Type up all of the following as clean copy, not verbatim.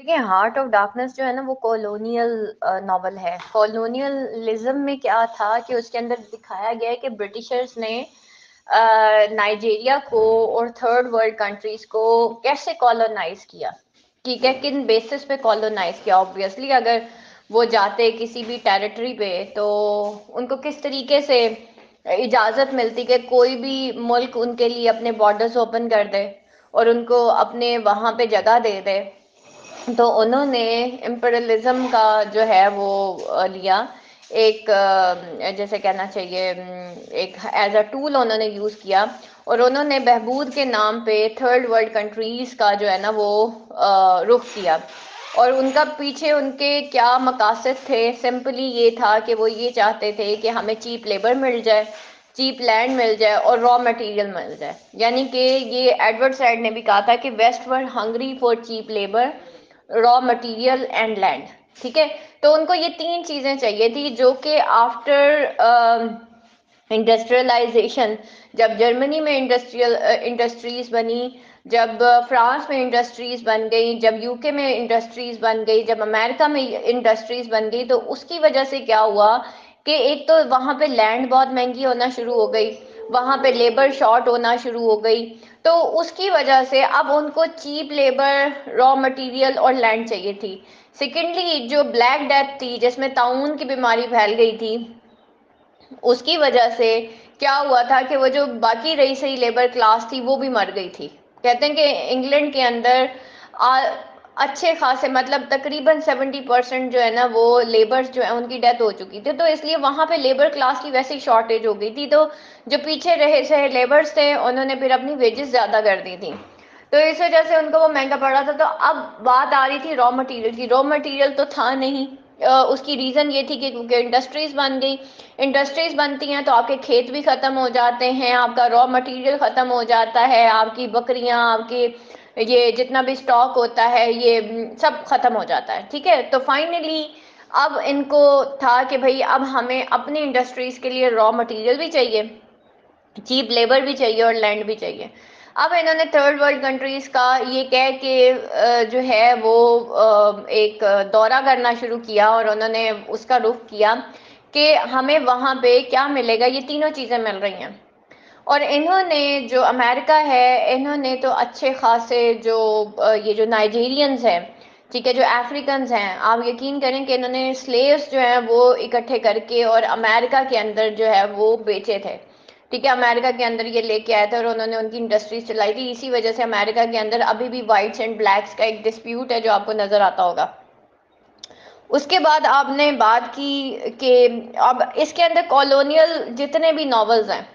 देखिए, heart of darkness जो है ना वो कॉलोनियल नॉवल है। कॉलोनियलिज्म में क्या था कि उसके अंदर दिखाया गया है कि ब्रिटिशर्स ने नाइजीरिया को और थर्ड वर्ल्ड कंट्रीज को कैसे कॉलोनाइज किया। ठीक है, किन बेसिस पे कॉलोनाइज किया। ऑब्वियसली अगर वो जाते किसी भी टेरिटरी पे तो उनको किस तरीके से इजाजत मिलती कि कोई भी मुल्क उनके लिए अपने बॉर्डर्स ओपन कर दे और उनको अपने वहां पे जगह दे दे। तो उन्होंने इम्पीरियलिज्म का जो है वो लिया एक जैसे कहना चाहिए एक एज अ टूल उन्होंने यूज किया। और उन्होंने बहबूद के नाम पे थर्ड वर्ल्ड कंट्रीज का जो है ना वो रुख किया। और उनका पीछे उनके क्या मकासद थे, सिंपली ये था कि वो ये चाहते थे कि हमें चीप लेबर मिल जाए, चीप लैंड मिल जाए और रॉ मटेरियल मिल जाए। यानी कि ये एडवर्ड साइड ने भी कहा था कि west were hungry for cheap labour, raw material and land. ठीक है, तो उनको ये तीन चीजें चाहिए थी जो कि आफ्टर इंडस्ट्रियलाइजेशन, जब जर्मनी में इंडस्ट्रीज बनी, जब फ्रांस में इंडस्ट्रीज बन गई, जब यूके में इंडस्ट्रीज बन गई, जब अमेरिका में इंडस्ट्रीज बन गई, तो उसकी वजह से क्या हुआ कि एक तो वहां पे लैंड बहुत महंगी होना शुरू हो गई, वहां पे लेबर शॉर्ट होना शुरू हो गई। तो उसकी वजह से अब उनको चीप लेबर, रॉ मटेरियल और लैंड चाहिए थी। सेकेंडली, जो ब्लैक डेथ थी जिसमें ताउन की बीमारी फैल गई थी, उसकी वजह से क्या हुआ था कि वो जो बाकी रही सही लेबर क्लास थी वो भी मर गई थी। कहते हैं कि इंग्लैंड के अंदर आ, अच्छे खासे मतलब तकरीबन 70% जो है ना वो लेबर्स जो है उनकी डेथ हो चुकी थी। तो इसलिए वहां पे लेबर क्लास की वैसी शॉर्टेज हो गई थी। तो जो पीछे रहे सहे लेबर्स थे उन्होंने फिर अपनी वेजेस ज्यादा कर दी थी। तो इस वजह से उनको वो महंगा पड़ा था। तो अब बात आ रही थी रॉ मटेरियल की। रॉ मटेरियल तो था नहीं। उसकी रीजन ये थी कि क्योंकि इंडस्ट्रीज बन गई, इंडस्ट्रीज बनती हैं तो आपके खेत भी खत्म हो जाते हैं, आपका रॉ मटेरियल खत्म हो जाता है, आपकी बकरियां, आपके ये जितना भी स्टॉक होता है ये सब खत्म हो जाता है। ठीक है, तो फाइनली अब इनको था कि भाई अब हमें अपनी इंडस्ट्रीज के लिए रॉ मटेरियल भी चाहिए, चीप लेबर भी चाहिए और लैंड भी चाहिए। अब इन्होंने थर्ड वर्ल्ड कंट्रीज का ये कह के जो है वो एक दौरा करना शुरू किया और उन्होंने उसका रुख किया कि हमें वहां पे क्या मिलेगा। ये तीनों चीजें मिल रही हैं। और इन्होंने जो अमेरिका है, इन्होंने तो अच्छे खासे जो ये जो नाइजीरियंस हैं, ठीक है, जो अफ्रीकन हैं, आप यकीन करें कि इन्होंने स्लेव्स जो हैं वो इकट्ठे करके और अमेरिका के अंदर जो है वो बेचे थे। ठीक है, अमेरिका के अंदर ये लेके आए थे और उन्होंने उनकी इंडस्ट्रीज चलाई थी। इसी वजह से अमेरिका के अंदर अभी भी व्हाइट्स एंड ब्लैक्स का एक डिस्प्यूट है जो आपको नजर आता होगा। उसके बाद आपने बात की कि अब इसके अंदर कॉलोनियल जितने भी नॉवेल्स हैं,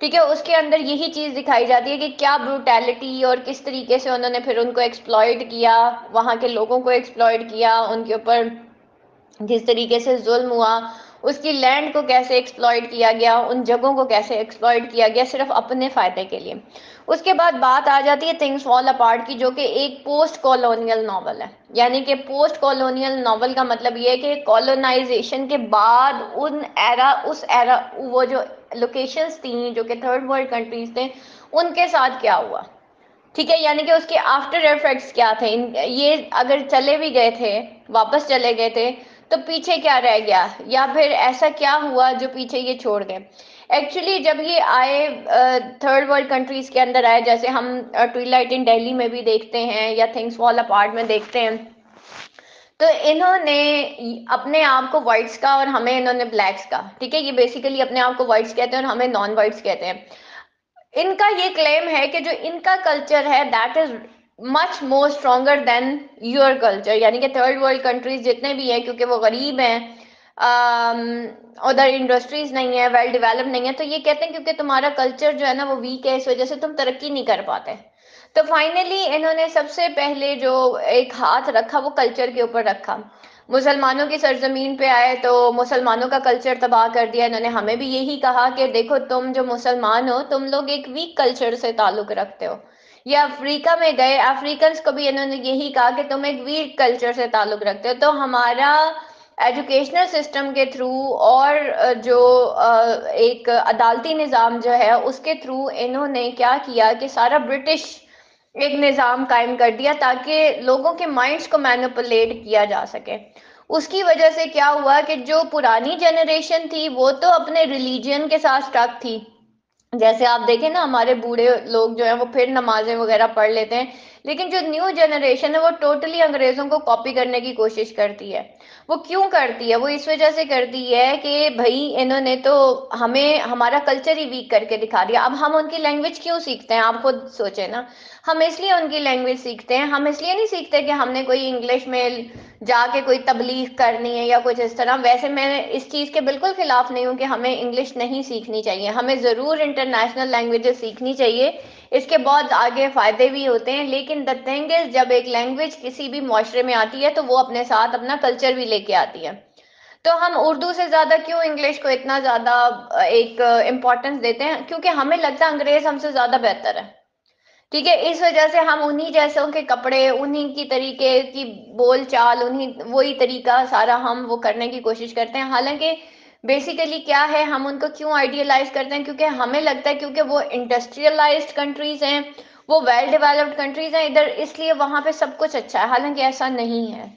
ठीक है, उसके अंदर यही चीज दिखाई जाती है कि क्या ब्रूटैलिटी और किस तरीके से उन्होंने फिर उनको एक्सप्लॉइट किया, वहां के लोगों को एक्सप्लॉइट किया, उनके ऊपर जिस तरीके से जुल्म हुआ, उसकी लैंड को कैसे एक्सप्लॉइट किया गया, उन जगहों को कैसे एक्सप्लॉइट किया गया सिर्फ अपने फायदे के लिए। उसके बाद बात आ जाती है थिंग्स फॉल अपार्ट की, जो कि एक पोस्ट कॉलोनियल नॉवल है। यानी कि पोस्ट कॉलोनियल नॉवल का मतलब ये है कि कॉलोनाइजेशन के बाद उस एरा वो जो लोकेशंस थी जो कि थर्ड वर्ल्ड कंट्रीज थे उनके साथ क्या हुआ। ठीक है, यानी कि उसके आफ्टर इफेक्ट्स क्या थे। ये अगर चले भी गए थे, वापस चले गए थे, तो पीछे क्या रह गया या फिर ऐसा क्या हुआ जो पीछे ये छोड़ गए। एक्चुअली जब ये आए थर्ड वर्ल्ड कंट्रीज के अंदर आए, जैसे हम ट्विलाइट इन दिल्ली में भी देखते हैं या थिंग्स फॉल अपार्ट में देखते हैं, तो इन्होंने अपने आप को व्हाइट्स का और हमें इन्होंने ब्लैक्स का, ठीक है, ये बेसिकली अपने आप को व्हाइट्स कहते हैं और हमें नॉन व्हाइट्स कहते हैं। इनका ये क्लेम है कि जो इनका कल्चर है that is much more stronger then your culture. यानी कि थर्ड वर्ल्ड कंट्रीज जितने भी हैं, क्योंकि वो गरीब हैं, उधर इंडस्ट्रीज नहीं है, वेल डेवलप नहीं है, तो ये कहते हैं क्योंकि तुम्हारा कल्चर जो है ना वो वीक है, इस वजह से तुम तरक्की नहीं कर पाते। तो फाइनली इन्होंने सबसे पहले जो एक हाथ रखा वो कल्चर के ऊपर रखा। मुसलमानों की सरजमीन पे आए तो मुसलमानों का कल्चर तबाह कर दिया इन्होंने। हमें भी यही कहा कि देखो तुम जो मुसलमान हो तुम लोग एक वीक कल्चर से ताल्लुक रखते हो। या अफ्रीका में गए, अफ्रीकन को भी इन्होंने यही कहा कि तुम एक वीक कल्चर से ताल्लुक रखते हो। तो हमारा एजुकेशनल सिस्टम के थ्रू और जो एक अदालती निज़ाम जो है उसके थ्रू इन्होंने क्या किया कि सारा ब्रिटिश एक निज़ाम कायम कर दिया ताकि लोगों के माइंड्स को मैनिपुलेट किया जा सके। उसकी वजह से क्या हुआ कि जो पुरानी जनरेशन थी वो तो अपने रिलीजन के साथ स्टक थी। जैसे आप देखें ना, हमारे बूढ़े लोग जो हैं वो फिर नमाज़ें वग़ैरह पढ़ लेते हैं, लेकिन जो न्यू जनरेशन है वो टोटली अंग्रेज़ों को कॉपी करने की कोशिश करती है। वो क्यों करती है? वो इस वज़ह से करती है कि भई इन्होंने तो हमें हमारा कल्चर ही वीक करके दिखा दिया। अब हम उनकी लैंग्वेज क्यों सीखते हैं? आप खुद सोचें ना। हम इसलिए उनकी लैंग्वेज सीखते हैं, हम इसलिए नहीं सीखते कि हमने कोई इंग्लिश में जाके कोई तबलीग करनी है या कुछ इस तरह। वैसे मैं इस चीज़ के बिल्कुल खिलाफ नहीं हूँ कि हमें इंग्लिश नहीं सीखनी चाहिए, हमें ज़रूर इंटरनेशनल लैंग्वेजेस सीखनी चाहिए, इसके बहुत आगे फ़ायदे भी होते हैं। लेकिन द थिंग इज़, जब एक लैंग्वेज किसी भी मुआशरे में आती है तो वो अपने साथ अपना कल्चर भी लेके आती है। तो हम उर्दू से ज़्यादा क्यों इंग्लिश को इतना ज़्यादा एक इम्पोर्टेंस देते हैं? क्योंकि हमें लगता है अंग्रेज़ हमसे ज़्यादा बेहतर है। ठीक है, इस वजह से हम उन्हीं जैसों के कपड़े, उन्हीं की तरीके की बोल-चाल, उन्हीं वही तरीका सारा हम वो करने की कोशिश करते हैं। हालाँकि बेसिकली क्या है, हम उनको क्यों आइडियलाइज़ करते हैं? क्योंकि हमें लगता है क्योंकि वो इंडस्ट्रियलाइज़्ड कंट्रीज़ हैं, वो वेल डेवलप्ड कंट्रीज़ हैं इधर, इसलिए वहाँ पे सब कुछ अच्छा है, हालाँकि ऐसा नहीं है।